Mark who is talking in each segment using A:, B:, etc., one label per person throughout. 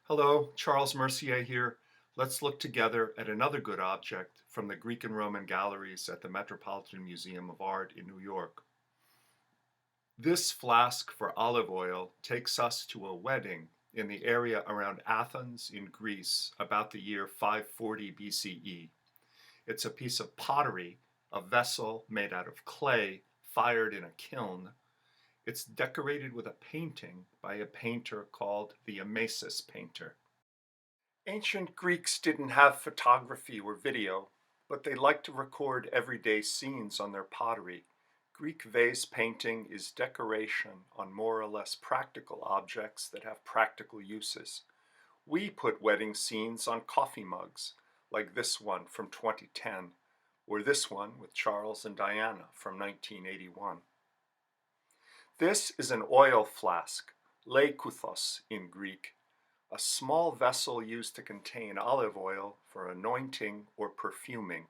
A: Hello, Charles Mercier here. Let's look together at another good object from the Greek and Roman galleries at the Metropolitan Museum of Art in New York. This flask for olive oil takes us to a wedding in the area around Athens in Greece about the year 540 BCE. It's a piece of pottery, a vessel made out of clay fired in a kiln. It's decorated with a painting by a painter called the Amasis Painter. Ancient Greeks didn't have photography or video, but they liked to record everyday scenes on their pottery. Greek vase painting is decoration on more or less practical objects that have practical uses. We put wedding scenes on coffee mugs, like this one from 2010, or this one with Charles and Diana from 1981. This is an oil flask, lekythos in Greek, a small vessel used to contain olive oil for anointing or perfuming.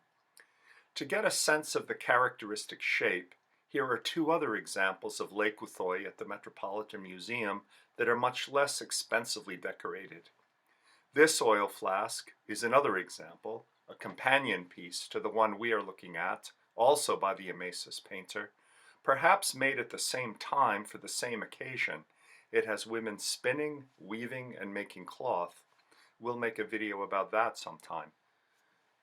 A: To get a sense of the characteristic shape, here are two other examples of lekythoi at the Metropolitan Museum that are much less expensively decorated. This oil flask is another example, a companion piece to the one we are looking at, also by the Amasis painter, perhaps made at the same time for the same occasion. It has women spinning, weaving, and making cloth. We'll make a video about that sometime.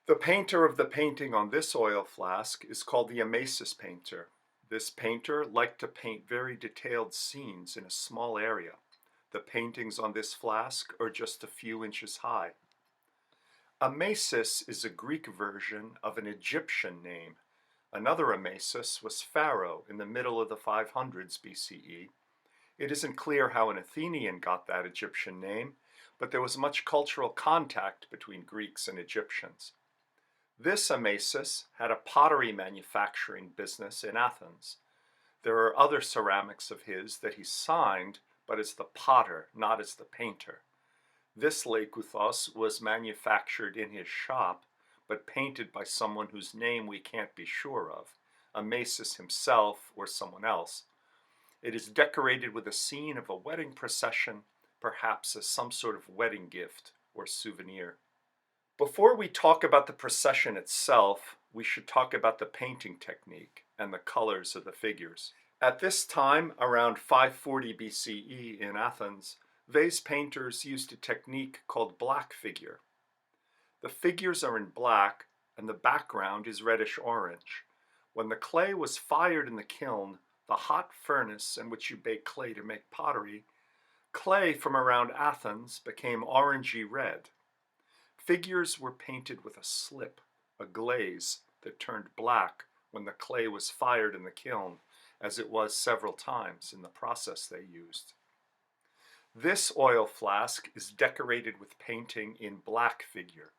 A: The painter of the painting on this oil flask is called the Amasis Painter. This painter liked to paint very detailed scenes in a small area. The paintings on this flask are just a few inches high. Amasis is a Greek version of an Egyptian name. Another Amasis was Pharaoh in the middle of the 500s BCE. It isn't clear how an Athenian got that Egyptian name, but there was much cultural contact between Greeks and Egyptians. This Amasis had a pottery manufacturing business in Athens. There are other ceramics of his that he signed, but as the potter, not as the painter. This lekythos was manufactured in his shop, but painted by someone whose name we can't be sure of, Amasis himself or someone else. It is decorated with a scene of a wedding procession, perhaps as some sort of wedding gift or souvenir. Before we talk about the procession itself, we should talk about the painting technique and the colors of the figures. At this time, around 540 BCE in Athens, vase painters used a technique called black figure. The figures are in black and the background is reddish-orange. When the clay was fired in the kiln, the hot furnace in which you bake clay to make pottery, clay from around Athens became orangey red. Figures were painted with a slip, a glaze, that turned black when the clay was fired in the kiln, as it was several times in the process they used. This oil flask is decorated with painting in black figure.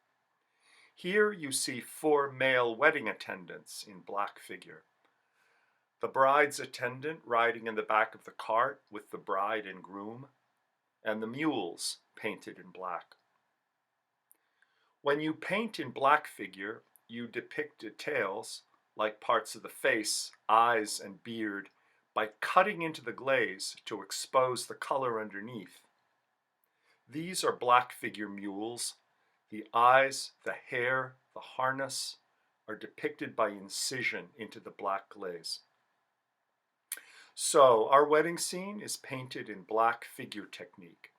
A: Here you see 4 male wedding attendants in black figure. The bride's attendant riding in the back of the cart with the bride and groom, and the mules painted in black. When you paint in black figure, you depict details, like parts of the face, eyes, and beard, by cutting into the glaze to expose the color underneath. These are black figure mules. The eyes, the hair, the harness are depicted by incision into the black glaze. So, our wedding scene is painted in black figure technique,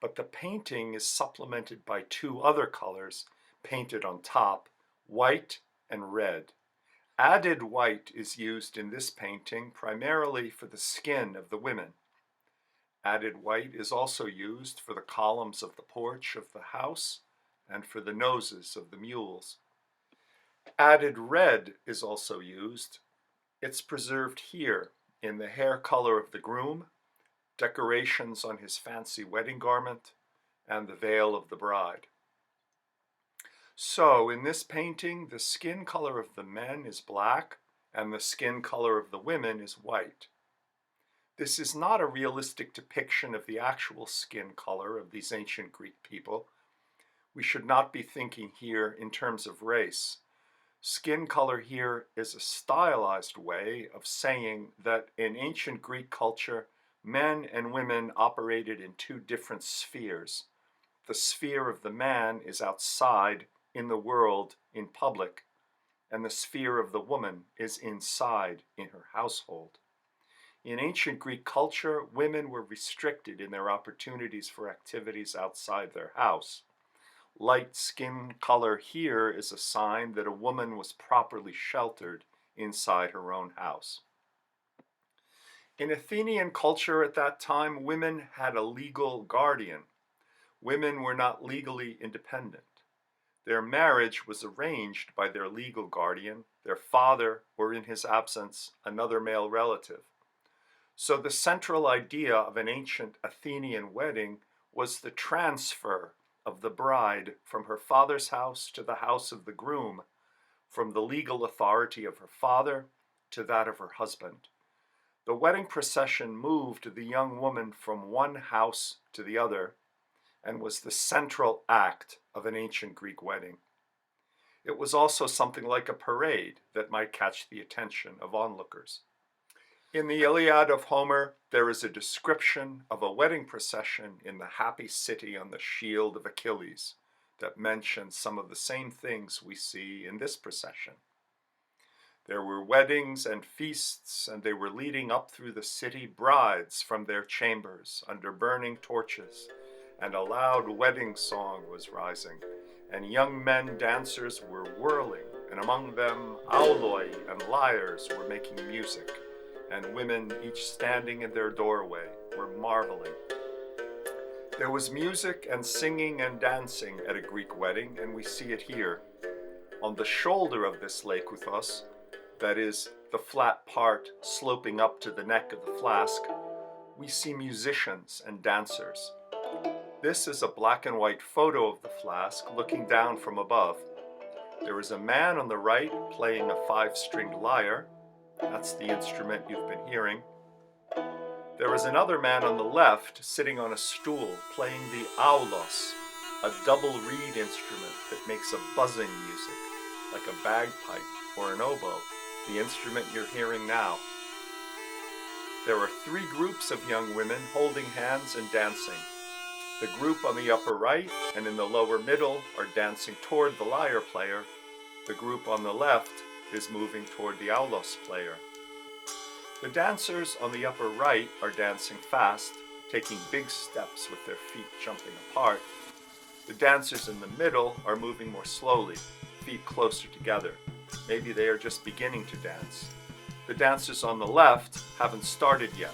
A: but the painting is supplemented by 2 other colors painted on top, white and red. Added white is used in this painting primarily for the skin of the women. Added white is also used for the columns of the porch of the house and for the noses of the mules. Added red is also used. It's preserved here in the hair color of the groom, decorations on his fancy wedding garment, and the veil of the bride. So, in this painting, the skin color of the men is black, and the skin color of the women is white. This is not a realistic depiction of the actual skin color of these ancient Greek people. We should not be thinking here in terms of race. Skin color here is a stylized way of saying that in ancient Greek culture, men and women operated in 2 different spheres. The sphere of the man is outside, in the world, in public, and the sphere of the woman is inside, in her household. In ancient Greek culture, women were restricted in their opportunities for activities outside their house. Light skin color here is a sign that a woman was properly sheltered inside her own house. In Athenian culture at that time, women had a legal guardian. Women were not legally independent. Their marriage was arranged by their legal guardian, their father, or in his absence, another male relative. So the central idea of an ancient Athenian wedding was the transfer of the bride from her father's house to the house of the groom, from the legal authority of her father to that of her husband. The wedding procession moved the young woman from one house to the other and was the central act of an ancient Greek wedding. It was also something like a parade that might catch the attention of onlookers. In the Iliad of Homer, there is a description of a wedding procession in the happy city on the shield of Achilles that mentions some of the same things we see in this procession. There were weddings and feasts, and they were leading up through the city brides from their chambers under burning torches, and a loud wedding song was rising, and young men dancers were whirling, and among them auloi and lyres were making music, and women, each standing in their doorway, were marveling. There was music and singing and dancing at a Greek wedding, and we see it here. On the shoulder of this lekythos, that is, the flat part sloping up to the neck of the flask, we see musicians and dancers. This is a black and white photo of the flask looking down from above. There is a man on the right playing a 5-stringed lyre. That's the instrument you've been hearing. There is another man on the left sitting on a stool playing the aulos, a double reed instrument that makes a buzzing music, like a bagpipe or an oboe, the instrument you're hearing now. There are 3 groups of young women holding hands and dancing. The group on the upper right and in the lower middle are dancing toward the lyre player. The group on the left is moving toward the aulos player. The dancers on the upper right are dancing fast, taking big steps with their feet jumping apart. The dancers in the middle are moving more slowly, feet closer together. Maybe they are just beginning to dance. The dancers on the left haven't started yet.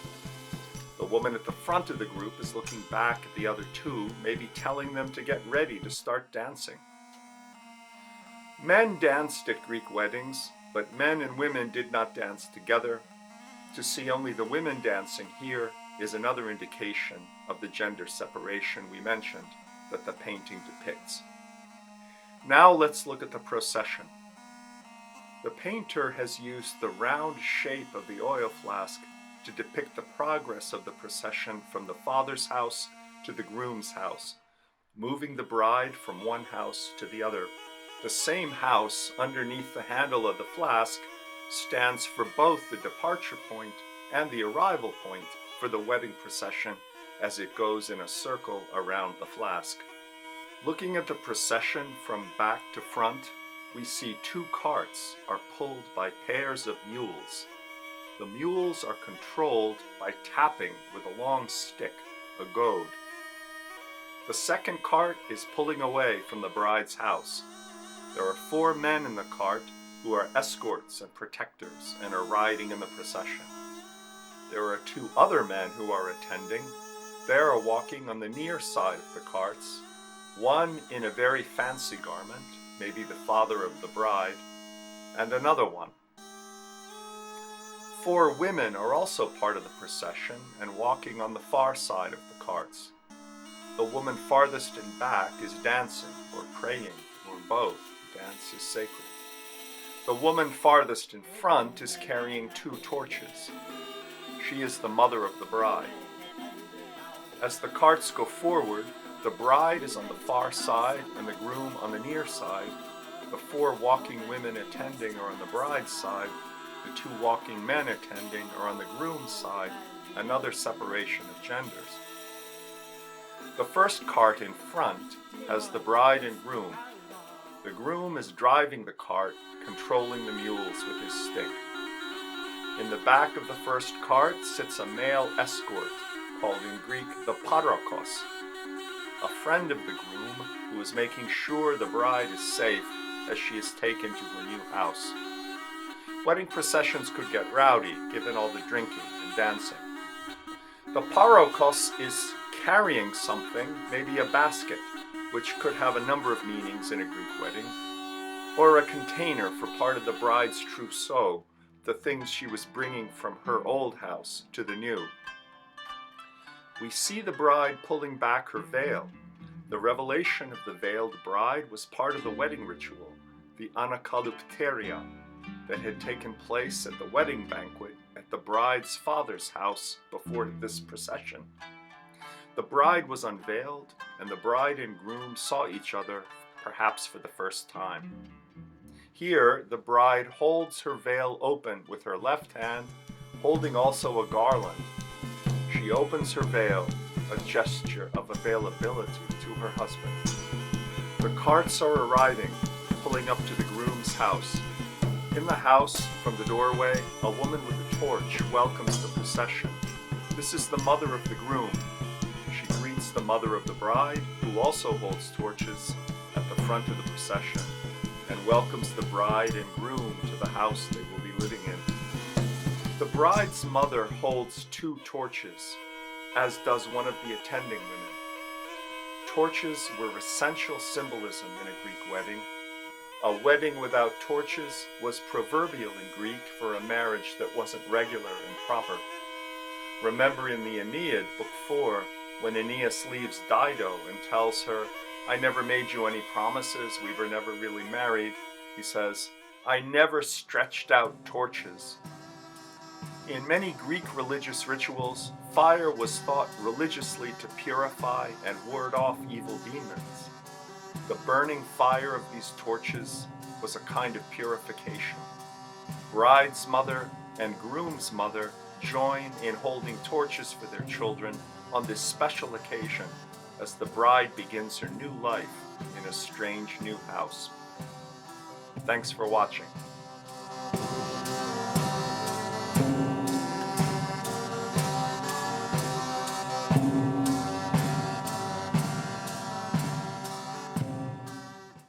A: The woman at the front of the group is looking back at the other 2, maybe telling them to get ready to start dancing. Men danced at Greek weddings, but men and women did not dance together. To see only the women dancing here is another indication of the gender separation we mentioned that the painting depicts. Now let's look at the procession. The painter has used the round shape of the oil flask to depict the progress of the procession from the father's house to the groom's house, moving the bride from one house to the other. The same house underneath the handle of the flask stands for both the departure point and the arrival point for the wedding procession as it goes in a circle around the flask. Looking at the procession from back to front, we see 2 carts are pulled by pairs of mules. The mules are controlled by tapping with a long stick, a goad. The second cart is pulling away from the bride's house. There are 4 men in the cart who are escorts and protectors and are riding in the procession. There are 2 other men who are attending. They are walking on the near side of the carts, one in a very fancy garment, maybe the father of the bride, and another one. 4 women are also part of the procession and walking on the far side of the carts. The woman farthest in back is dancing or praying or both. Dance is sacred. The woman farthest in front is carrying 2 torches. She is the mother of the bride. As the carts go forward, the bride is on the far side and the groom on the near side. The 4 walking women attending are on the bride's side. The 2 walking men attending are on the groom's side, another separation of genders. The first cart in front has the bride and groom. The groom is driving the cart, controlling the mules with his stick. In the back of the first cart sits a male escort, called in Greek the parokos, a friend of the groom who is making sure the bride is safe as she is taken to her new house. Wedding processions could get rowdy, given all the drinking and dancing. The parokos is carrying something, maybe a basket, which could have a number of meanings in a Greek wedding, or a container for part of the bride's trousseau, the things she was bringing from her old house to the new. We see the bride pulling back her veil. The revelation of the veiled bride was part of the wedding ritual, the anakalupteria, that had taken place at the wedding banquet at the bride's father's house before this procession. The bride was unveiled, and the bride and groom saw each other, perhaps for the first time. Here, the bride holds her veil open with her left hand, holding also a garland. She opens her veil, a gesture of availability to her husband. The carts are arriving, pulling up to the groom's house. In the house, from the doorway, a woman with a torch welcomes the procession. This is the mother of the groom. She greets the mother of the bride, who also holds torches, at the front of the procession, and welcomes the bride and groom to the house they will be living in. The bride's mother holds 2 torches, as does one of the attending women. Torches were essential symbolism in a Greek wedding. A wedding without torches was proverbial in Greek for a marriage that wasn't regular and proper. Remember in the Aeneid, Book 4, when Aeneas leaves Dido and tells her, "I never made you any promises, we were never really married," he says, "I never stretched out torches." In many Greek religious rituals, fire was thought religiously to purify and ward off evil demons. The burning fire of these torches was a kind of purification. Bride's mother and groom's mother join in holding torches for their children on this special occasion as the bride begins her new life in a strange new house. Thanks for watching.